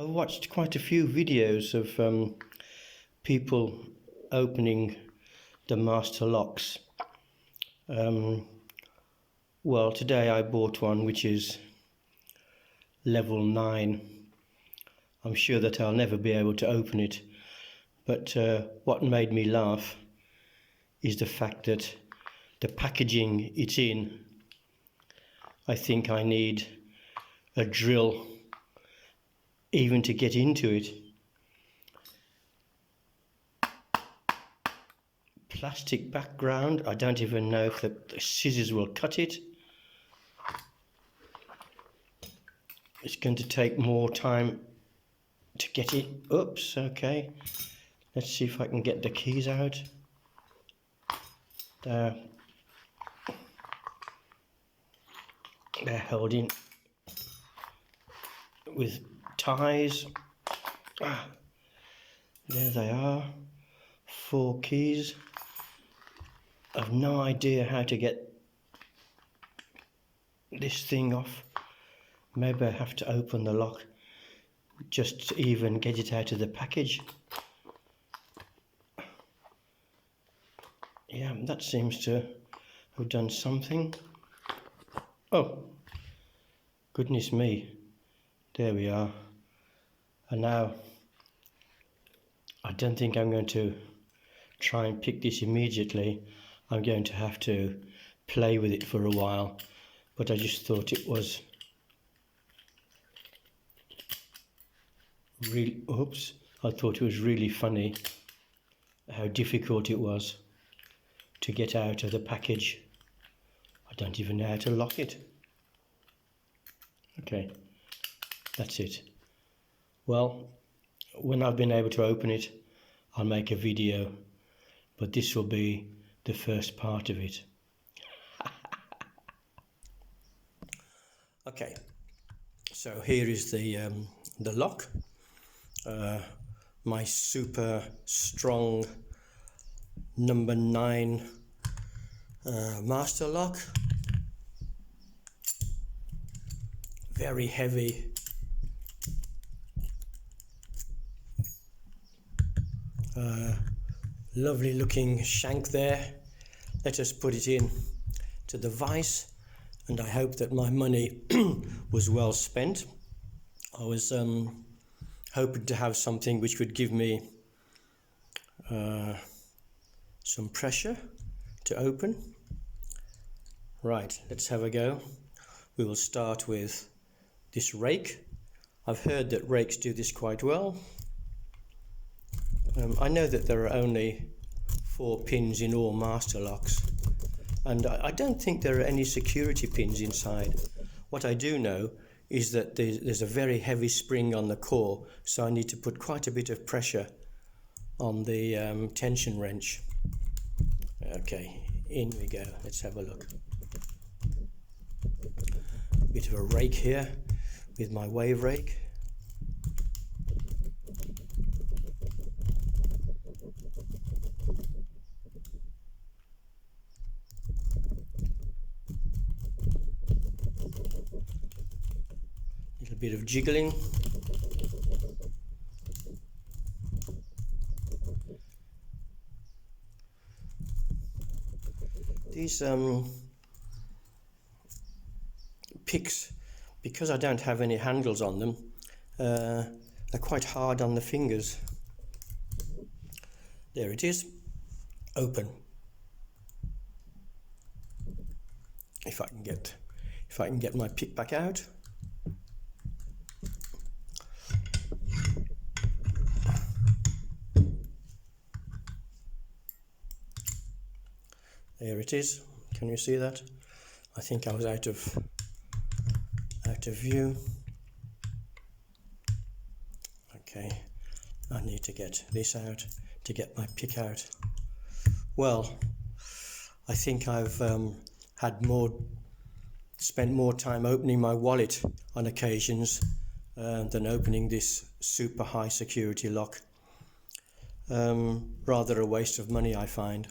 I've watched quite a few videos of people opening the master locks. Well, today I bought one which is level 9. I'm sure that I'll never be able to open it, but what made me laugh is the fact that the packaging it's in, I think I need a drill even to get into it. Plastic background, I don't even know if the scissors will cut it. It's going to take more time to get it. Oops, okay. Let's see if I can get the keys out. They're held in with ties. There they are, 4 keys. I've no idea how to get this thing off. Maybe I have to open the lock just to even get it out of the package. Yeah, that seems to have done something. Oh, goodness me. There we are. And now, I don't think I'm going to try and pick this immediately. I'm going to have to play with it for a while. But I just thought it was really, I thought it was really funny how difficult it was to get out of the package. I don't even know how to lock it. Okay, that's it. Well, when I've been able to open it, I'll make a video, but this will be the first part of it. Okay, so here is the lock. My super strong number 9 master lock. Very heavy. Lovely looking shank there. Let us put it in to the vise, and I hope that my money was well spent. I was hoping to have something which would give me some pressure to open. Right, let's have a go. We will start with this rake. I've heard that rakes do this quite well. I know that there are only 4 pins in all master locks, and I don't think there are any security pins inside. What I do know is that there's a very heavy spring on the core, so I need to put quite a bit of pressure on the tension wrench. Okay, in we go. Let's have a look. Bit of a rake here with my wave rake. Little bit of jiggling. These picks, because I don't have any handles on them, they're quite hard on the fingers. There it is, open. If I can get my pick back out. There it is. Can you see that? I think I was out of view. Okay, I need to get this out to get my pick out. Well, I think I've spent more time opening my wallet on occasions than opening this super high security lock. Rather a waste of money, I find.